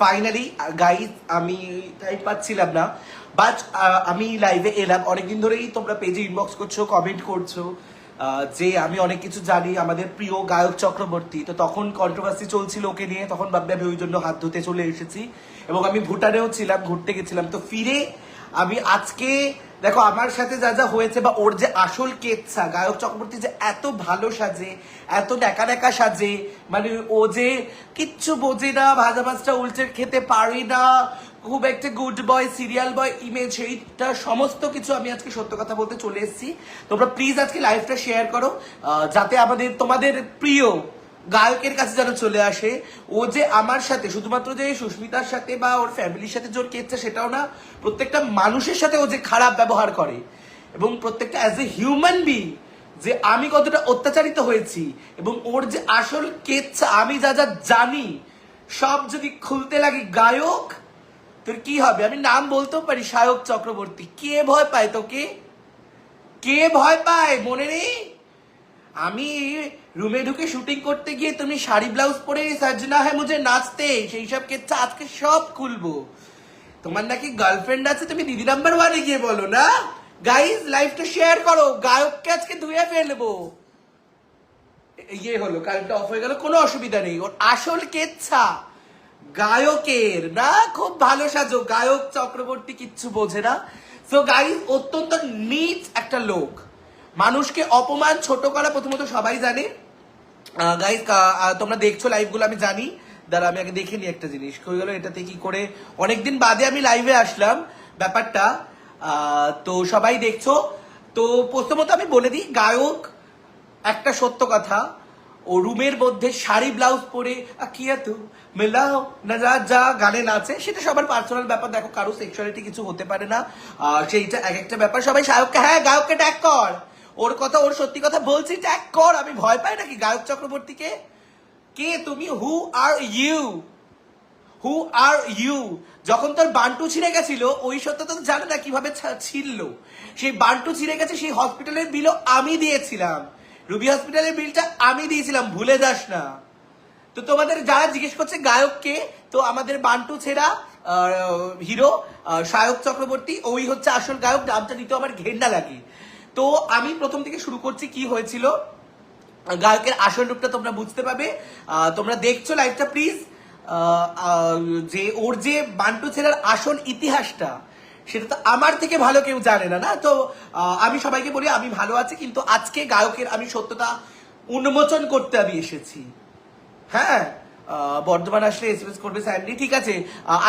Finally guys আমি time পাচ্ছিলাম না, বাট আমি লাইভে এলাম। অনেকদিন ধরেই তোমরা পেজে ইনবক্স করছো, কমেন্ট করছো যে আমি অনেক কিছু জানি আমাদের প্রিয় গায়ক চক্রবর্তী। তো তখন কন্ট্রোভার্সি চলছিল ওকে নিয়ে, তখন ভাবলাম ওই জন্য হাত ধুতে চলে এসেছি এবং আমি ভুটানেও ছিলাম, ঘুরতে গেছিলাম। তো ফিরে আমি আজকে দেখো আমার সাথে যা যা হয়েছে বা ওর যে আসল কেচ্ছা, গায়ক চক্রবর্তী যে এত ভালো সাজে, এত ন্যাকা ন্যাকা সাজে, মানে ও যে কিচ্ছু বোঝে না, ভাজা মাছটা উল্টে খেতে পারি না, খুব একটা গুড বয় সিরিয়াল বয় ইমেজ, এইটা সমস্ত কিছু আমি আজকে সত্য কথা বলতে চলে এসেছি। তোমরা প্লিজ আজকে লাইভটা শেয়ার করো, যাতে আমাদের তোমাদের প্রিয় গায়কের কাছে যেন চলে আসে। ও যে আমার সাথে শুধুমাত্র যে সুস্মিতার সাথে বা ওর ফ্যামিলির সাথে জোর কেচ্ছে সেটাও না, প্রত্যেকটা মানুষের সাথে ও যে খারাপ ব্যবহার করে এবং প্রত্যেকটা অ্যাজ এ হিউম্যান বিং যে আমি কতটা অত্যাচারিত হয়েছি এবং ওর যে আসল কেচ্ছা আমি যা যা জানি সব যদি খুলতে লাগি গায়ক, তোর কি হবে? আমি নাম বলতেও পারি, সায়ক চক্রবর্তী। কে ভয় পায় তোকে? কে ভয় পায় মনে নেই? আমি রুমে ঢুকে শুটিং করতে গিয়ে তুমি শাড়ি ব্লাউজ পরে সাজনা হ্যাঁ মুঝে নাচতে, সেই সব কেচ্ছা আজকে সব খুলবো। তোমার নাকি গার্লফ্রেন্ড আছে, তুমি দিদি নাম্বার ওয়ানে গিয়ে বলো না। গাইজ লাইভটা শেয়ার করো, গায়ককে আজকে ধুয়ে ফেলবো। ইয়ে হলো, কারেন্টটা অফ হয়ে গেল, কোনো অসুবিধা নেই। ওর আসল কেচ্ছা গায়কের না, খুব ভালো সাজো, গায়ক চক্রবর্তী কিচ্ছু বোঝে না। সো গাইজ অত্যন্ত নিচ একটা লোক, মানুষকে অপমান ছোট করা প্রথমত সবাই জানে। গাইজ তোমরা দেখছো লাইভগুলো আমি জানি, দাঁড়া আমি আগে দেখে নি একটা জিনিস হয়ে গেল এটাতে কি করে। অনেকদিন বাদে আমি লাইভে আসলাম ব্যাপারটা, তো সবাই দেখছো। তো প্রথমত আমি বলে দিই, গায়ক একটা সত্য কথা, ও রুমের মধ্যে শাড়ি ব্লাউজ পরে কিয়া তু মেলাও না যা গানে নাচে, সেটা সবার পার্সোনাল ব্যাপার। দেখো কারো সেক্সুয়ালিটি কিছু হতে পারে না, সেইটা এক একটা ব্যাপার। সবাই সায়ককে, হ্যাঁ গায়ককে ট্যাগ কর, ওর কথা ওর সত্যি কথা বলছি, ট্যাগ কর। আমি ভয় পাই নাকি গায়ক চক্রবর্তীকে? কে তুমি? Who are you? Who are you? যখন তোর বান্টু ছিঁড়ে গেছিল ওই সত্য তো জানে না কিভাবে ছিঁড়ল। সেই বান্টু ছিঁড়ে গেছে, সেই হসপিটালের বিলও আমি দিয়েছিলাম, রুবি হসপিটালের বিলটা আমি দিয়েছিলাম, ভুলে যাস না। তো তোমাদের যারা জিজ্ঞেস করছে গায়ককে, তো আমাদের বান্টু ছেড়া হিরো সায়ক চক্রবর্তী, ওই হচ্ছে আসল গায়ক। নামটা নিতে আমার ঘেন্না লাগে। তো আমি প্রথম থেকে শুরু করছি কি হয়েছিল। গায়কের আসল রূপটা তোমরা বুঝতে পাবে, তোমরা দেখছো লাইভটা প্লিজ। যে ওর যে বান্টু ছেড়ার আসল ইতিহাসটা, সেটা তো আমার থেকে ভালো কেউ জানে না। না তো আমি সবাইকে বলি আমি ভালো আছি, কিন্তু আজকে গায়কের আমি সত্যতা উন্মোচন করতে আমি এসেছি। হ্যাঁ, বর্ধমান আসলে এসএমএস করবে স্যান্ডি, ঠিক আছে।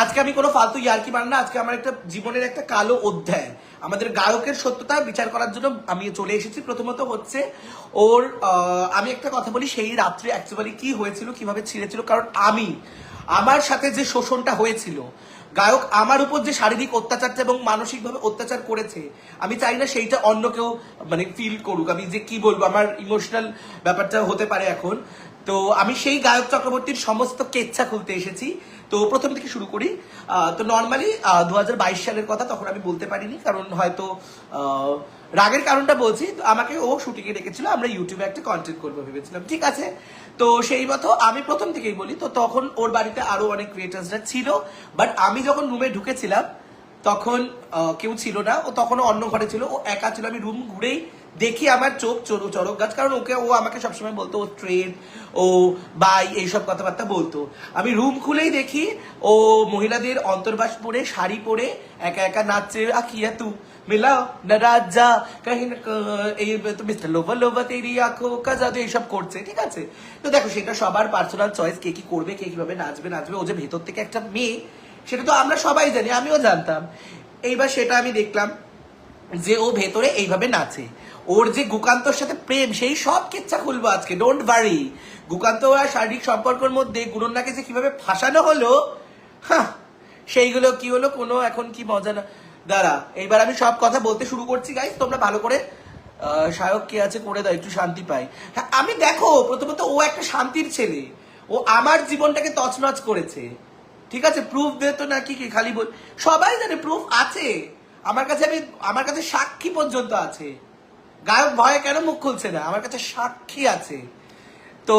আজকে আমি কোনো ফালতু ইয়ার্কি মান না, আজকে আমার একটা জীবনের একটা কালো অধ্যায়, আমাদের গায়কের সত্যতা বিচার করার জন্য আমি চলে এসেছি। প্রথমত হচ্ছে ওর আমি একটা কথা বলি, সেই রাত্রে অ্যাকচুয়ালি কি হয়েছিল, কিভাবে ছিঁড়েছিল। কারণ আমি আমার সাথে যে শোষণটা হয়েছিল, গায়ক আমার উপর যে শারীরিক অত্যাচারটা এবং মানসিকভাবে অত্যাচার করেছে, আমি চাই না সেইটা অন্য কেউ মানে ফিল করুক। আমি যে কি বলবো, আমার ইমোশনাল ব্যাপারটা হতে পারে এখন। তো আমি সেই গায়ক চক্রবর্তীর সমস্ত কেচ্ছা খুলতে এসেছি। তো প্রথম থেকে শুরু করি। তো নর্মালি 2022 সালের কথা, তখন আমি বলতে পারিনি, কারণ হয়তো রাগের কারণটা বলছি। আমাকে ও শুটিংয়ে ডেকেছিল, আমরা ইউটিউবে একটা কন্টেন্ট করবো ভেবেছিলাম, ঠিক আছে। তো সেই মতো আমি প্রথম থেকেই বলি, তো তখন ওর বাড়িতে আরো অনেক ক্রিয়েটার্সরা ছিল, বাট আমি যখন রুমে ঢুকেছিলাম তখন কেউ ছিল না, ও তখনও অন্য ঘরে ছিল, ও একা ছিল। আমি রুম ঘুরেই দেখি আমার চোখ চড়ক গাছ, কারণ ও আমাকে সবসময় বলতো ও ট্রেন, ও বাই, এইসব কথাবার্তা বলতো। আমি রুম খুলেই দেখি ও মহিলাদের অন্তর্বাস পরে শাড়ি পরে একা একা নাচছে, আখিয়া তু মিলাও না রাজা কাহিন, এই মিস্টার লোভা লোভা তেরি আঁখো কা জাদু, এইসব করছে, ঠিক আছে। তো দেখো সেটা সবার পার্সোনাল চয়েস, কে কি করবে, কে কিভাবে নাচবে। ও যে ভেতর থেকে একটা মেয়ে, সেটা তো আমরা সবাই জানি, আমিও জানতাম। এইবার সেটা আমি দেখলাম যে ও ভেতরে এইভাবে নাচে। ওর যে গুকান্তর সাথে প্রেম, সেই সব কেচ্ছা খুলবো আজকে, ডোন্ট ওয়ারি। গুকান্ত আর শারীরিক সম্পর্কের মধ্যে গুণন্নাকে যে কিভাবে ফাঁসানো হলো, হ্যাঁ সেইগুলো কি হলো, কোনো এখন কি মজা না। দাঁড়া, এইবার আমি সব কথা বলতে শুরু করছি গাইস, তোমরা ভালো করে সায়ক কে আছে করে দাও, একটু শান্তি পাই। হ্যাঁ আমি দেখো প্রথমত ও একটা শান্তির ছেলে, ও আমার জীবনটাকে তছনছ করেছে, ঠিক আছে। প্রুফ দে তো নাকি কি খালি বল, সবাই জানে প্রুফ আছে আমার কাছে। আমার কাছে সাক্ষী পর্যন্ত আছে। গায়ক ভয়ে কেন মুখ খুলছে না, আমার কাছে সাক্ষী আছে। তো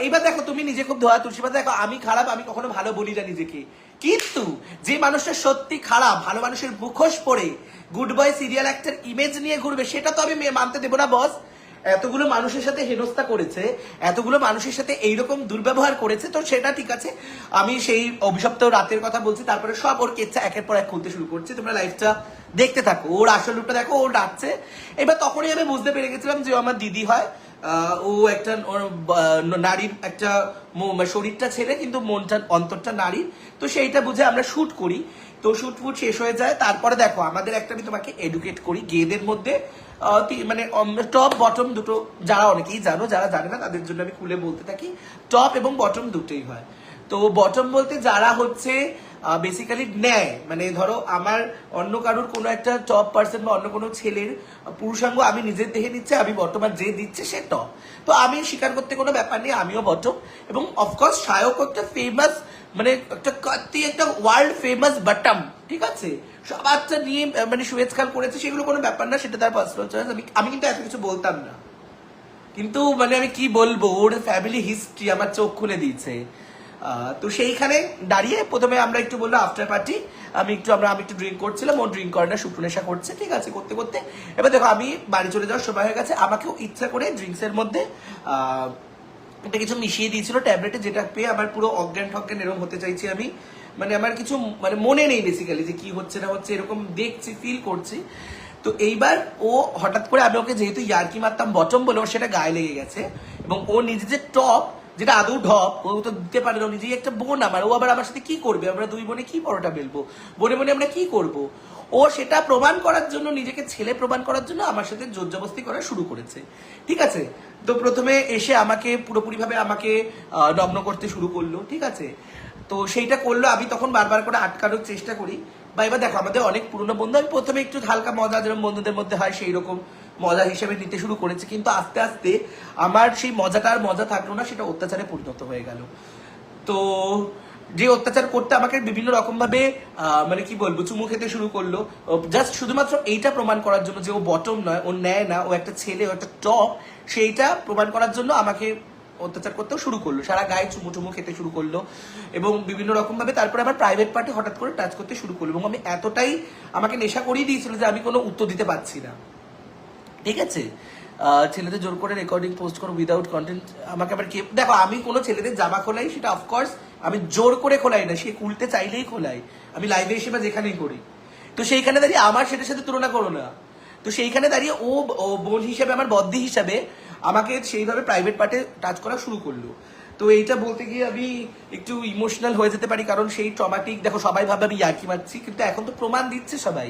এইবার দেখো তুমি নিজে খুব ধোয়া তুলসী পাতা, দেখো আমি খারাপ, আমি কখনো ভালো বলি না নিজেকে, কিন্তু যে মানুষটা সত্যি খারাপ, ভালো মানুষের মুখোশ পরে good boy serial actor image নিয়ে ঘুরবে, সেটা তো আমি মানতে দেবো না বস। এতগুলো মানুষের সাথে হেনস্থা করেছে, এতগুলো মানুষের সাথে এইরকম দুর্ব্যবহার করেছে, তো সেটা ঠিক আছে। আমি সেই অভিশপ্ত রাতের কথা বলছি, তারপরে সব ওর কেচ্ছা একের পর এক খুলতে শুরু করছে, তোমরা লাইফটা দেখতে থাকো, ওর আসল রূপটা দেখো, ও ডাকছে। এবার তখনই আমি বুঝতে পেরে গেছিলাম যে ও আমার দিদি হয়। ও একটা নারীর একটা শরীরটা ছেলে কিন্তু মনটা অন্তরটা নারীর, তো সেইটা বুঝে আমরা শুট করি। তো শুট ফুট শেষ হয়ে যায়, তারপরে দেখো আমাদের একটা, আমি তোমাকে এডুকেট করি, গেদের মধ্যে মানে টপ বটম দুটো, যারা অনেকেই জানো, যারা জানে না তাদের জন্য আমি খুলে বলতে থাকি, টপ এবং বটম দুটোই হয়। তো বটম বলতে যারা হচ্ছে বেসিক্যালি নেয়, মানে ধরো আমার অন্য কারোর কোনো একটা টপ পার্সন বা অন্য কোনো ছেলের পুরুষাঙ্গ আমি নিজের দেহে নিচ্ছে, আমি বর্তমান যে দিচ্ছে সে টপ। তো আমি স্বীকার করতে কোনো ব্যাপার নেই, আমিও বটম। এবং অফকোর্স সায়ক একটা ফেমাস, মানে একটা ওয়ার্ল্ড ফেমাস বটম, ঠিক আছে, সবারটা নিয়ে মানে সুয়েজ খাল করেছে, সেগুলো কোনো ব্যাপার না, সেটা তার পার্সোনাল চয়েস। আমি কিন্তু এত কিছু বলতাম না, কিন্তু মানে আমি কি বলবো, ওর ফ্যামিলি হিস্ট্রি আমার চোখ খুলে দিয়েছে। তো সেইখানে দাঁড়িয়ে প্রথমে আমরা একটু বললো আফটার পার্টি, আমি একটু ড্রিঙ্ক করছিলাম, ও ড্রিঙ্ক করে না, শুক্র নেশা করছে, ঠিক আছে, করতে করতে এবার দেখো আমি বাড়ি চলে যাওয়ার সময় হয়ে গেছে, আমাকেও ইচ্ছা করে ড্রিঙ্কস এর মধ্যে এটা কিছু মিশিয়ে দিয়েছিল ট্যাবলেটে, যেটা পেয়ে আমার পুরো অজ্ঞান ঠজ্ঞান এরকম হতে চাইছি আমি, মানে আমার কিছু মানে মনে নেই বেসিক্যালি যে কি হচ্ছে না হচ্ছে, এরকম দেখছি, ফিল করছি। তো এইবার ও হঠাৎ করে, আমি ওকে যেহেতু ইয়ার্কি মারতাম বটম বলে, ওর সেটা গায়ে লেগে গেছে, এবং ও নিজে যে টপ, যেটা আদৌ ঢপ, ও তো দিতে পারে না, নিজেই একটা বোন আমার, ও আবার আমার সাথে কি করবে, আমরা দুই বোনে কি পরোটা বেলবো, বনে বনে আমরা কি করব। ও সেটা প্রমাণ করার জন্য, নিজেকে ছেলে প্রমাণ করার জন্য আমার সাথে জোর জবস্তি করা শুরু করেছে, ঠিক আছে। তো প্রথমে এসে আমাকে পুরোপুরি ভাবে আমাকে নগ্ন করতে শুরু করলো, ঠিক আছে। তো সেইটা করলো, আমি তখন বারবার করে আটকানোর চেষ্টা করি। বা এবার দেখো আমাদের অনেক পুরনো বন্ধু, আমি প্রথমে একটু হালকা মজা যেরকম বন্ধুদের মধ্যে হয় সেই রকম মজা হিসেবে নিতে শুরু করেছি, কিন্তু আস্তে আস্তে আমার সেই মজাটা আর মজা থাকলো না, সেটা অত্যাচারে পরিণত হয়ে গেল। তো যে অত্যাচার করতে আমাকে বিভিন্ন রকম ভাবে মানে কি বলবো, চুমু খেতে শুরু করলো, জাস্ট শুধুমাত্র এইটা প্রমাণ করার জন্য যে ও বটম নয়, ও নেয় না, ও একটা ছেলে, ও একটা টপ, সেইটা প্রমাণ করার জন্য আমাকে অত্যাচার করতেও শুরু করলো, সারা গায়ে চুমু চুমু খেতে শুরু করলো, এবং বিভিন্ন রকম ভাবে তারপরে আমার প্রাইভেট পার্টি হঠাৎ করে টাচ করতে শুরু করলো, এবং আমি এতটাই আমাকে নেশা করিয়ে দিয়েছিল যে আমি কোনো উত্তর দিতে পারছি না, ঠিক আছে। ছেলেদের জোর করে রেকর্ডিং পোস্ট করো উইদাউট কন্টেন্ট, আমাকে আবার কে, দেখো আমি কোনো ছেলেদের জামা খোলাই, সেটা অফকোর্স আমি জোর করে খোলাই না, সে খুলতে চাইলেই খোলাই, আমি লাইভে এসে বা যেখানেই করি। তো সেইখানে দাঁড়িয়ে আমার সেটার সাথে তুলনা করো না। তো সেইখানে দাঁড়িয়ে ও বোন হিসেবে, আমার বদ্দি হিসাবে আমাকে সেইভাবে প্রাইভেট পার্টে টাচ করা শুরু করলো। তো এইটা বলতে গিয়ে আমি একটু ইমোশনাল হয়ে যেতে পারি, কারণ সেই ট্রমাটিক, দেখো সবাই ভাবে আমি ইয়ার্কি মারছি, কিন্তু এখন তো প্রমাণ দিচ্ছে সবাই,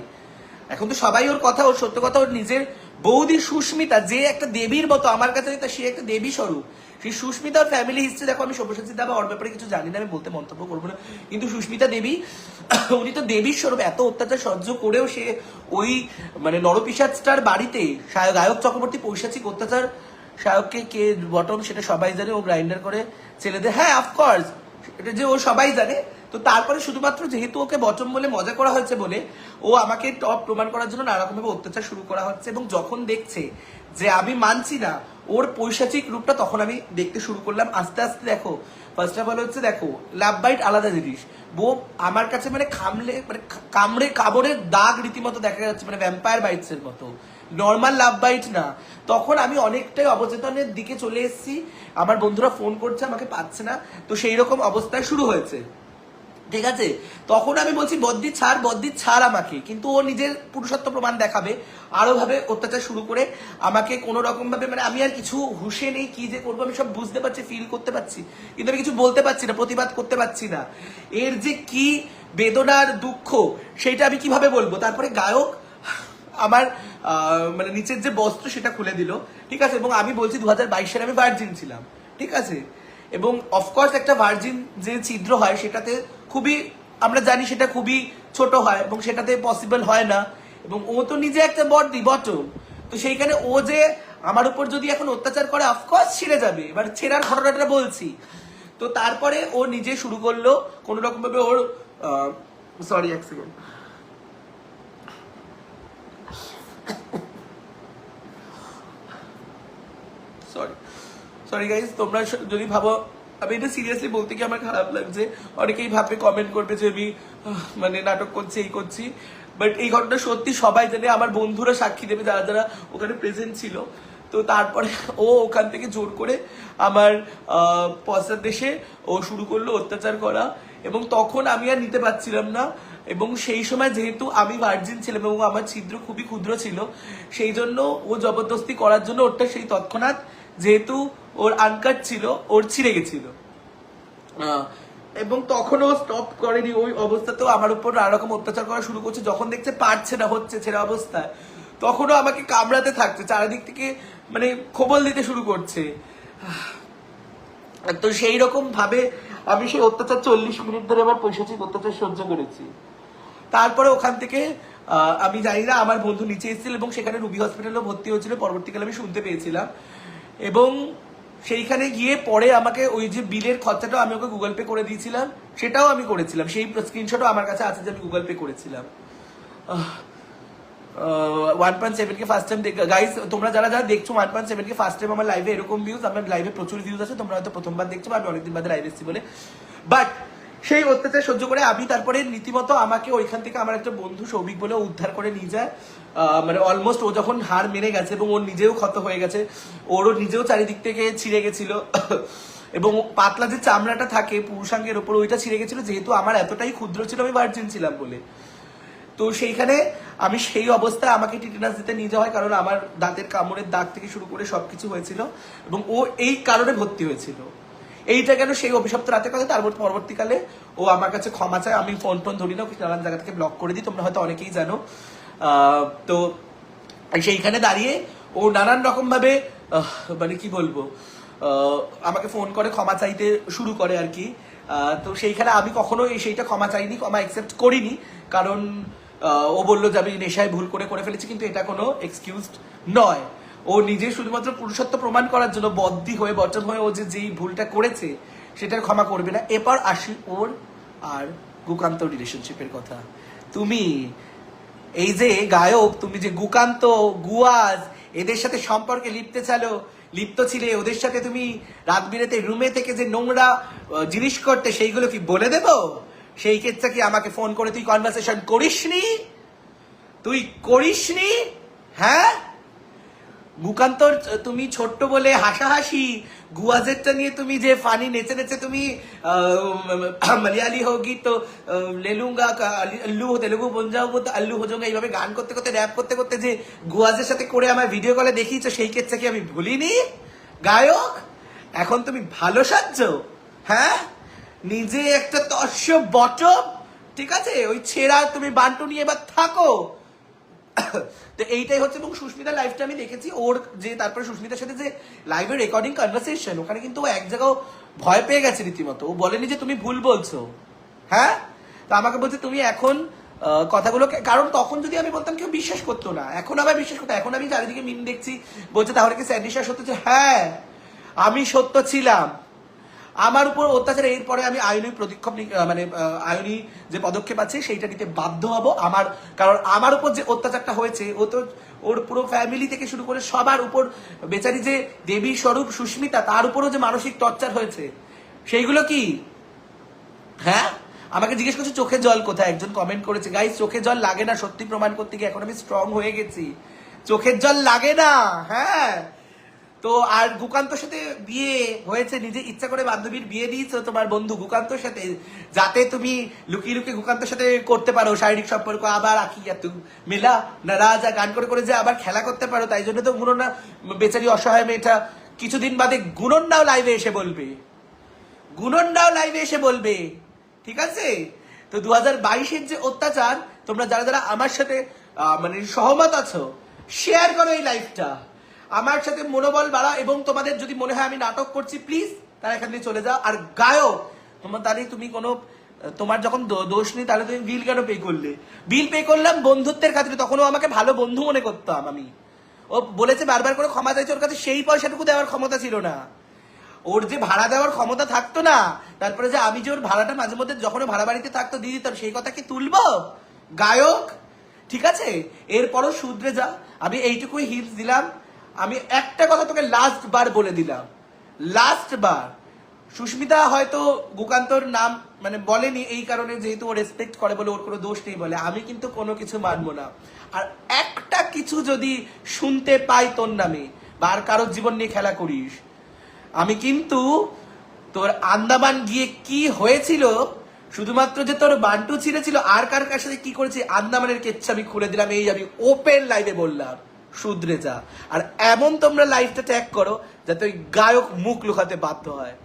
এখন তো সবাই ওর কথা, ওর সত্য কথা, ওর নিজের বৌদি সুস্মিতা, যে একটা দেবীর মতো আমার কাছে, সে একটা দেবী স্বরূপ, সেই সুস্মিতার ফ্যামিলি হিস্ট্রি দেখো, আমি সব্যসাচী দা বা ওর ব্যাপারে কিছু জানি না, আমি বলতে মন্তব্য করবো না, কিন্তু সুস্মিতা দেবী, উনি তো দেবীর স্বরূপ, এত অত্যাচার সহ্য করেও সে ওই মানে নরপিশাচটার বাড়িতে, গায়ক চক্রবর্তী পৈশাচিক অত্যাচার, শায়ককে কে বটম সেটা সবাই জানে, ও গ্রাইন্ডার করে ছেলেদের, হ্যাঁ অফকোর্স এটা যে ও সবাই জানে। তো তারপরে শুধুমাত্র যেহেতু ওকে বটম বলে মজা করা হয়েছে বলে, ও আমাকে টপ প্রমাণ করার জন্য নানা রকম ভাবে অত্যাচার শুরু করা হচ্ছে, এবং যখন দেখছে যে আমি মানছি না ওর পৈশাচিক রূপটা, তখন আমি দেখতে শুরু করলাম আস্তে আস্তে। দেখো ফার্স্ট অফ অল হচ্ছে, দেখো লাভ বাইট আলাদা জিনিস, বউ আমার কাছে মানে খামলে, মানে কামড়ে কাবড়ের দাগ রীতিমতো দেখা যাচ্ছে, মানে ভ্যাম্পায়ার বাইটস এর মতো, নর্মাল লাভ বাইট না। তখন আমি অনেকটাই অবচেতনের দিকে চলে এসেছি, আমার বন্ধুরা ফোন করছে, আমাকে পাচ্ছে না, তো সেই রকম অবস্থায় শুরু হয়েছে, ঠিক আছে। তখন আমি বলছি বদ্দি ছাড় আমাকে, কিন্তু ও নিজের পুরুষত্ব প্রমাণ দেখাবে, আরো ভাবে অত্যাচার শুরু করে আমাকে কোন রকম ভাবে, মানে আমি আর কিছু হুঁশে নেই, কি যে করবো আমি সব বুঝতে পারছি, ফিল করতে পারছি, কিন্তু আমি কিছু বলতে পারছি না, প্রতিবাদ করতে পারছি না, এর যে কি বেদনার দুঃখ সেইটা আমি কিভাবে বলবো। তারপরে গায়ক আমার মানে নিচের যে বস্ত্র সেটা খুলে দিল, ঠিক আছে, এবং আমি বলছি 2022 সালে আমি ভার্জিন ছিলাম, ঠিক আছে, এবং অফকোর্স একটা ভার্জিন যে ছিদ্র হয় সেটাতে খুবই, আমরা জানি সেটা খুবই ছোট হয়, এবং সেটাতে পসিবল হয় না, এবং ও তো নিজে একটা বটম, তো সেইখানে ও যে আমার উপর যদি এখন অত্যাচার করে, অফকোর্স ছিঁড়ে যাবে, এবার ছেঁড়ার ঘটনাটা বলছি। তো তারপরে ও নিজে শুরু করলো কোন রকম ভাবে ওর, সরি এক সেকেন্ড, সরি গাইজ, তোমরা যদি ভাবো, আমি এটা সিরিয়াসলি বলতে কি আমার খারাপ লাগছে, অনেকেই ভাববে কমেন্ট করবে যে আমি মানে নাটক করছি এই করছি, বাট এই ঘটনা সত্যি সবাই জানে, আমার বন্ধুরা সাক্ষী দেবে যারা যারা ওখানে প্রেজেন্ট ছিল। তো তারপরে ও ওখান থেকে জোর করে আমার পশ্চাৎ দেশে ও শুরু করলো অত্যাচার করা, এবং তখন আমি আর নিতে পারছিলাম না। এবং সেই সময় যেহেতু আমি ভার্জিন ছিলাম এবং আমার ছিদ্র খুবই ক্ষুদ্র ছিল, সেই জন্য ও জবরদস্তি করার জন্য ওটা সেই তৎক্ষণাৎ, যেহেতু ওর আনকাট ছিল, ওর ছিঁড়ে গেছিল, এবং তখনও স্টপ করেনি। ওই অবস্থাতেও আমার উপর নানা রকম অত্যাচার করা শুরু করছে, যখন দেখছে পারছে না, হচ্ছে ছেড়ে অবস্থায়, তখনও আমাকে কামড়াতে থাকছে, চারিদিক থেকে মানে খবল দিতে শুরু করছে। তো সেই রকম ভাবে আমি সেই অত্যাচার 40 মিনিট ধরে আমার পৈশাচিক অত্যাচার সহ্য করেছি। তারপরে ওখান থেকে আমি জানি না, আমার বন্ধু নিচে এসেছিল এবং সেখানে রুবি হসপিটালেও ভর্তি হয়েছিল, পরবর্তীকালে আমি শুনতে পেয়েছিলাম। এবং সেইখানে গিয়ে পরে আমাকে ওই যে বিলের খরচাটাও আমি ওকে গুগল পে করে দিয়েছিলাম, সেটাও আমি করেছিলাম, সেই স্ক্রিনশটও আমার কাছে আছে যে আমি গুগল পে করেছিলাম। 1.7K ফার্স্ট টাইম গাইস, তোমরা যারা যারা দেখছো 1.7K ফার্স্ট টাইম আমার লাইভে এরকম ভিউজ, আমার লাইভে প্রচুর ভিউজ আছে, তোমরা হয়তো প্রথমবার দেখছো, আমি অনেকদিন বাদে লাইভ এসেছি বলে। বাট সেই অত্যাচার সহ্য করে আমি তারপরে রীতিমতো আমাকে ওইখান থেকে আমার একটা বন্ধু সৌভিক বলে উদ্ধার করে নিয়ে যায়। মানে অলমোস্ট ও যখন হাড় মেরে গেছে এবং ওর নিজেও ক্ষত হয়ে গেছে, ওরও নিজেও চারিদিক থেকে ছিঁড়ে গেছিল, এবং পাতলা যে চামড়াটা থাকে পুরুষাঙ্গের ওপর ওইটা ছিঁড়ে গেছিল, যেহেতু আমার এতটাই ক্ষুদ্র ছিল, আমি ভার্জিন ছিলাম বলে। তো সেইখানে আমি সেই অবস্থায় আমাকে টিটেনাস দিতে নিয়ে যাওয়া হয়, কারণ আমার দাঁতের কামড়ের দাগ থেকে শুরু করে সবকিছু হয়েছিল, এবং ও এই কারণে ভর্তি হয়েছিল। এইটা কেন সেই অভিশপ্ত রাতের কথা। তারপর পরবর্তীকালে ও আমার কাছে ক্ষমা চায়, আমি ফোন টোন ধরি না, নানান জায়গা থেকে ব্লক করে দিই, তোমরা হয়তো অনেকেই জানো। তো সেইখানে দাঁড়িয়ে ও নানান রকম ভাবে মানে কি বলবো, আমাকে ফোন করে ক্ষমা চাইতে শুরু করে আর কি। তো সেইখানে আমি কখনো সেইটা ক্ষমা চাইনি, ক্ষমা অ্যাকসেপ্ট করিনি, কারণ ও বললো যে আমি নেশায় ভুল করে ফেলেছি, কিন্তু এটা কোনো এক্সকিউজ নয়। ও নিজে শুধুমাত্র পুরুষত্ব প্রমাণ করার জন্য বদ্যি হয়ে বচন হয়ে ও যে যেই ভুলটা করেছে সেটার ক্ষমা করবে না। এরপর আসি ওর আর গুকান্ত রিলেশনশিপের কথা। তুমি এই যে গায়ক, তুমি যে গুকান্ত, গুয়াজ এদের সাথে সম্পর্কে লিপ্ত ছিলে, ওদের সাথে তুমি রাত বিরেতে রুমে থেকে যে নোংরা জিনিস করতে, সেইগুলো কি বলে দেব? সেই ক্ষেত্রে কি আমাকে ফোন করে তুই কনভারসেশন করিসনি? তুই করিসনি? হ্যাঁ, গুকান্তর তুমি ছোট্ট বলে হাসাহাসি, গুয়াজেরটা নিয়ে তুমি যে ফানি নেচে নেচে তুমি মালিয়ালি হোগি তো লেলুঙ্গা, আল্লু তেলুগু বঞ্জাবো তো আল্লু হোজঙ্গা, এইভাবে গান করতে করতে র্যাপ করতে করতে যে গুয়াজের সাথে করে আমার ভিডিও কলে দেখিয়েছো, সেই ক্ষেত্রে কি আমি ভুলিনি? গায়ক, এখন তুমি ভালো সাজছো? হ্যাঁ, নিজে একটা তস্য বটম, ঠিক আছে, ওই ছেঁড়া তুমি বান্টু নিয়ে এবার থাকো। তো এইটাই হচ্ছে। এবং সুস্মিতার লাইফটা আমি দেখেছি, ওর যে তারপরে সুস্মিতার সাথে যে লাইভে রেকর্ডিং কনভারসেশন, ওখানে কিন্তু ও এক জায়গাও ভয় পেয়ে গেছে রীতিমতো। ও বলেনি যে তুমি ভুল বলছো, হ্যাঁ, তো আমাকে বলছে তুমি এখন কথাগুলো, কারণ তখন যদি আমি বলতাম কেউ বিশ্বাস করতো না, এখন আবার বিশ্বাস করতো। এখন আমি চারিদিকে মিম দেখছি, বলছে তাহলে কি স্যান্ডিশা সত্য? যে হ্যাঁ, আমি সত্য ছিলাম, আমার উপর অত্যাচার। এরপরে আমি আইনি মানে আইনি যে পদক্ষেপ আছে সেইটা নিতে বাধ্য হব। কারণ আমার উপর যে অত্যাচারটা হয়েছে, ও তো ওর পুরো ফ্যামিলি থেকে শুরু করে সবার উপর, বেচারি যে দেবী স্বরূপ সুস্মিতা, তার উপরও যে মানসিক টর্চার হয়েছে, সেইগুলো কি? হ্যাঁ, আমাকে জিজ্ঞেস করছে চোখে জল কোথায়, একজন কমেন্ট করেছে। গাইস, চোখে জল লাগে না সত্যি প্রমাণ করতে গিয়ে, এখন আমি স্ট্রং হয়ে গেছি, চোখের জল লাগে না। হ্যাঁ, তো আর গুকান্তর সাথে বিয়ে হয়েছে, নিজে ইচ্ছা করে বান্ধবীর বিয়ে দিয়েছো তোমার বন্ধু গুকান্তর সাথে, যাতে তুমি লুকিয়ে লুকিয়ে গুকান্তর সাথে করতে পারো শারীরিক সম্পর্ক, আবার আকিয়া তু মেলা না রাজা গান করে করে যে আবার খেলা করতে পারো। তাই জন্য তো গুণনা বেচারি অসহায় মেয়েটা কিছুদিন বাদে গুণনটাও লাইভে এসে বলবে, ঠিক আছে? তো 2022-এর যে অত্যাচার, তোমরা যারা যারা আমার সাথে মানে সহমত আছো, শেয়ার করো এই লাইভটা, আমার সাথে মনোবল বাড়া। এবং তোমাদের যদি মনে হয় আমি নাটক করছি, প্লিজ তারা এখান থেকে চলে যাও। আর গায়ক, তাহলে তুমি তোমার যখন দোষ নেই, তাহলে তুমি বিল কেন পে করলে? বিল পে করলাম বন্ধুত্বের খাতিরে, তখনও আমাকে ভালো বন্ধু মনে করতাম আমি। ও বলেছে বারবার করে ক্ষমা চাইছে, ওর কাছে সেই পয়সাটুকু দেওয়ার ক্ষমতা ছিল না, ওর যে ভাড়া দেওয়ার ক্ষমতা থাকতো না। তারপরে যে আমি যে ওর ভাড়াটা মাঝে মধ্যে যখন ভাড়া বাড়িতে থাকতো দিয়ে দিতাম, সেই কথা কি তুলবো? গায়ক, ঠিক আছে, এরপরও শুধরে যা। আমি এইটুকুই হিন্টস দিলাম। আমি একটা কথা তোকে লাস্ট বার বলে দিলাম, লাস্ট বার সুস্মিতা হয়তো গুকান্তর নাম মানে বলেনি এই কারণে যেহেতু ও রেসপেক্ট করে বলে ওর কোনো দোষ নেই বলে, আমি কিন্তু কোনো কিছু মানবো না। আর একটা কিছু যদি শুনতে পাই তোর নামে বা আর কারোর জীবন নিয়ে খেলা করিস, আমি কিন্তু তোর আন্দামান গিয়ে কি হয়েছিল, শুধুমাত্র যে তোর বান্টু ছিঁড়েছিল আর কার কার সাথে কি করেছে আন্দামানের কেচ্ছা আমি খুলে দিলাম, এই আমি ওপেন লাইভে বললাম, শুধরে যা। আর এমন তোমরা লাইভটা ট্যাগ করো যাতে ওই গায়ক মুখ লুকাতে বাধ্য হয়।